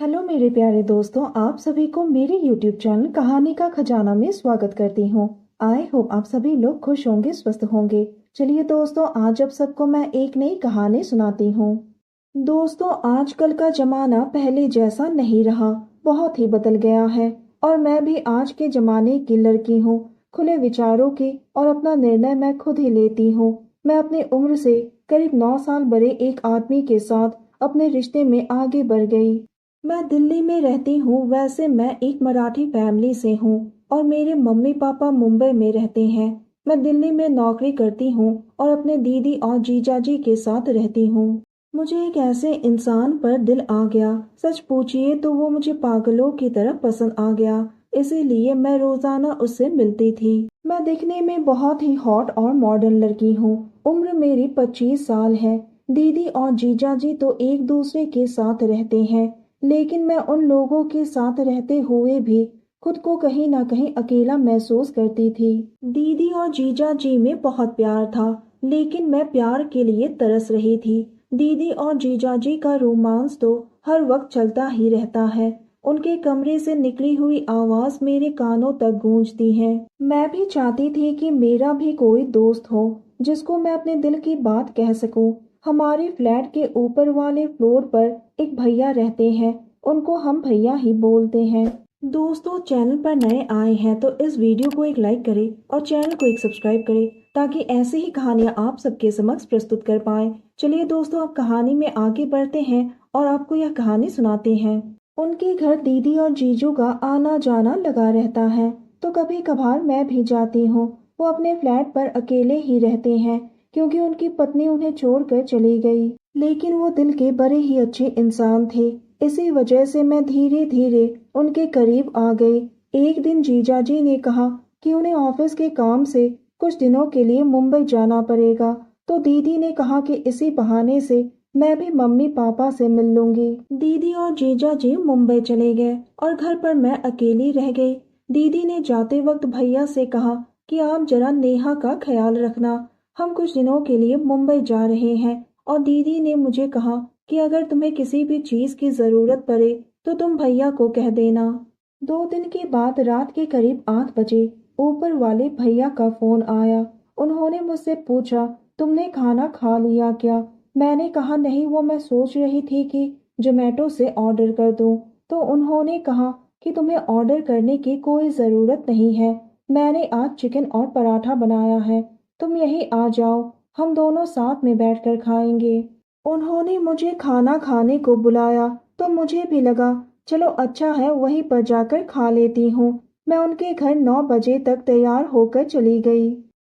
Hello मेरे प्यारे दोस्तों, आप सभी को मेरे YouTube चैनल कहानी का खजाना में स्वागत करती हूँ। आई होप आप सभी लोग खुश होंगे, स्वस्थ होंगे। चलिए दोस्तों, आज आप सबको मैं एक नई कहानी सुनाती हूँ। दोस्तों, आजकल का जमाना पहले जैसा नहीं रहा, बहुत ही बदल गया है। और मैं भी आज के जमाने की लड़की हूँ, खुले विचारों की, और अपना निर्णय मैं खुद ही लेती हूँ। मैं अपनी उम्र से करीब 9 साल बड़े एक आदमी के साथ अपने रिश्ते में आगे बढ़ गई। मैं दिल्ली में रहती हूँ। वैसे मैं एक मराठी फैमिली से हूँ और मेरे मम्मी पापा मुंबई में रहते हैं। मैं दिल्ली में नौकरी करती हूँ और अपने दीदी और जीजाजी के साथ रहती हूँ। मुझे एक ऐसे इंसान पर दिल आ गया, सच पूछिए तो वो मुझे पागलों की तरह पसंद आ गया। इसीलिए मैं रोजाना उससे मिलती थी। मैं दिखने में बहुत ही हॉट और मॉडर्न लड़की हूँ। उम्र मेरी 25 साल है। दीदी और जीजाजी तो एक दूसरे के साथ रहते हैं, लेकिन मैं उन लोगों के साथ रहते हुए भी खुद को कहीं ना कहीं अकेला महसूस करती थी। दीदी और जीजा जी में बहुत प्यार था, लेकिन मैं प्यार के लिए तरस रही थी। दीदी और जीजा जी का रोमांस तो हर वक्त चलता ही रहता है। उनके कमरे से निकली हुई आवाज मेरे कानों तक गूंजती है। मैं भी चाहती थी कि मेरा भी कोई दोस्त हो जिसको मैं अपने दिल की बात कह सकूं। हमारे फ्लैट के ऊपर वाले फ्लोर पर एक भैया रहते हैं, उनको हम भैया ही बोलते हैं। दोस्तों, चैनल पर नए आए हैं तो इस वीडियो को एक लाइक करें और चैनल को एक सब्सक्राइब करें, ताकि ऐसे ही कहानियां आप सबके समक्ष प्रस्तुत कर पाए। चलिए दोस्तों, अब कहानी में आगे बढ़ते हैं और आपको यह कहानी सुनाते हैं। उनके घर दीदी और जीजू का आना जाना लगा रहता है, तो कभी कभार मैं भी जाती हूँ। वो अपने फ्लैट पर अकेले ही रहते हैं, क्योंकि उनकी पत्नी उन्हें छोड़कर चली गई। लेकिन वो दिल के बड़े ही अच्छे इंसान थे। इसी वजह से मैं धीरे धीरे उनके करीब आ गई। एक दिन जीजाजी ने कहा कि उन्हें ऑफिस के काम से कुछ दिनों के लिए मुंबई जाना पड़ेगा, तो दीदी ने कहा कि इसी बहाने से मैं भी मम्मी पापा से मिल लूंगी। दीदी और जीजाजी मुंबई चले गए और घर पर मैं अकेली रह गई। दीदी ने जाते वक्त भैया से कहा कि आप जरा नेहा का ख्याल रखना, हम कुछ दिनों के लिए मुंबई जा रहे हैं। और दीदी ने मुझे कहा कि अगर तुम्हें किसी भी चीज की जरूरत पड़े तो तुम भैया को कह देना। 2 दिन के बाद रात के करीब 8 बजे ऊपर वाले भैया का फोन आया। उन्होंने मुझसे पूछा, तुमने खाना खा लिया क्या? मैंने कहा नहीं, वो मैं सोच रही थी कि जोमेटो से ऑर्डर कर दूं। तो उन्होंने कहा कि तुम्हें ऑर्डर करने की कोई ज़रूरत नहीं है, मैंने आज चिकन और पराठा बनाया है, तुम यहीं आ जाओ, हम दोनों साथ में बैठकर खाएंगे। उन्होंने मुझे खाना खाने को बुलाया तो मुझे भी लगा चलो अच्छा है, वहीं पर जाकर खा लेती हूँ। मैं उनके घर 9 बजे तक तैयार होकर चली गई।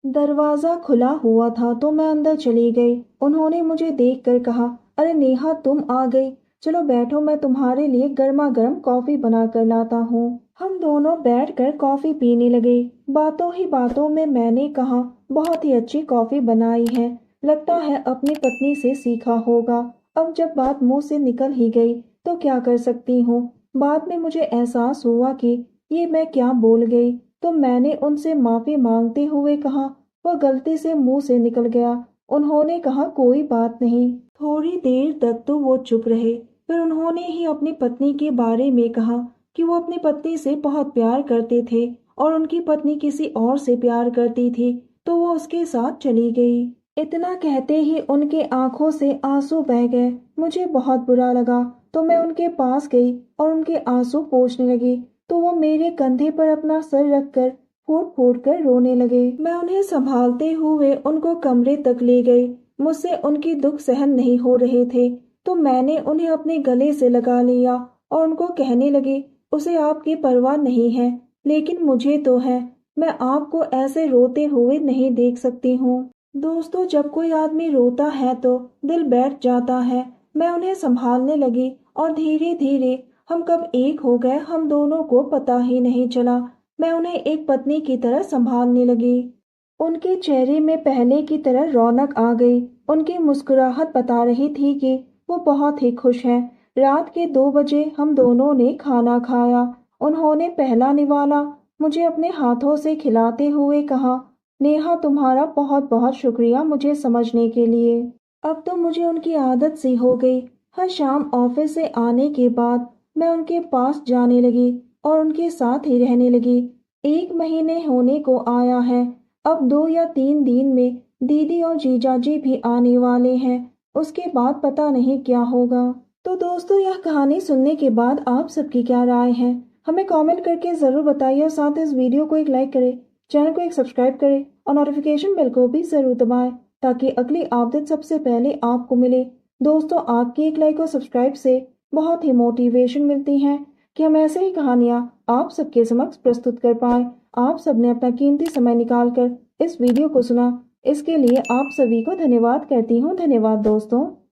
दरवाजा खुला हुआ था तो मैं अंदर चली गई। उन्होंने मुझे देखकर कहा, अरे नेहा, तुम आ गई, चलो बैठो, मैं तुम्हारे लिए गर्मा गर्म कॉफी बना कर लाता हूँ। हम दोनों बैठकर कॉफी पीने लगे। बातों ही बातों में मैंने कहा, बहुत ही अच्छी कॉफी बनाई है, लगता है अपनी पत्नी से सीखा होगा। अब जब बात मुंह से निकल ही गई तो क्या कर सकती हूँ। बाद में मुझे एहसास हुआ कि ये मैं क्या बोल गई, तो मैंने उनसे माफी मांगते हुए कहा, वह गलती से मुंह से निकल गया। उन्होंने कहा कोई बात नहीं। थोड़ी देर तक तो वो चुप रहे, फिर उन्होंने ही अपनी पत्नी के बारे में कहा कि वो अपनी पत्नी से बहुत प्यार करते थे और उनकी पत्नी किसी और से प्यार करती थी, तो वो उसके साथ चली गई। इतना कहते ही उनके आंखों से आंसू बह गए। मुझे बहुत बुरा लगा, तो मैं उनके पास गई और उनके आंसू पोंछने लगी, तो वो मेरे कंधे पर अपना सर रखकर फूट फूट कर रोने लगे। मैं उन्हें संभालते हुए उनको कमरे तक ले गई। मुझसे उनकी दुख सहन नहीं हो रहे थे, तो मैंने उन्हें अपने गले से लगा लिया और उनको कहने लगी, उसे आपकी परवाह नहीं है, लेकिन मुझे तो है। मैं आपको ऐसे रोते हुए नहीं देख सकती हूँ। दोस्तों, जब कोई आदमी रोता है तो दिल बैठ जाता है। मैं उन्हें संभालने लगी और धीरे धीरे हम कब एक हो गए हम दोनों को पता ही नहीं चला। मैं उन्हें एक पत्नी की तरह संभालने लगी। उनके चेहरे में पहले की तरह रौनक आ गई। उनकी मुस्कुराहट बता रही थी कि वो बहुत ही खुश हैं। रात के 2 बजे हम दोनों ने खाना खाया। उन्होंने पहला निवाला मुझे अपने हाथों से खिलाते हुए कहा, नेहा, तुम्हारा बहुत बहुत शुक्रिया मुझे समझने के लिए। अब तो मुझे उनकी आदत सी हो गई। हर शाम ऑफिस से आने के बाद मैं उनके पास जाने लगी और उनके साथ ही रहने लगी। 1 महीने होने को आया है। अब 2 या 3 दिन में दीदी और जीजाजी भी आने वाले हैं। उसके बाद पता नहीं क्या होगा। तो दोस्तों, यह कहानी सुनने के बाद आप सबकी क्या राय है, हमें कमेंट करके ज़रूर बताइए और साथ इस वीडियो को एक लाइक करें, चैनल को एक सब्सक्राइब करें और नोटिफिकेशन बेल को भी ज़रूर दबाएं ताकि अगली अपडेट सबसे पहले आपको मिले। दोस्तों, आपकी एक लाइक और सब्सक्राइब से बहुत ही मोटिवेशन मिलती है कि हम ऐसे ही कहानियाँ आप सबके समक्ष प्रस्तुत कर पाएं। आप सबने अपना कीमती समय निकालकर इस वीडियो को सुना, इसके लिए आप सभी को धन्यवाद करती हूँ। धन्यवाद दोस्तों।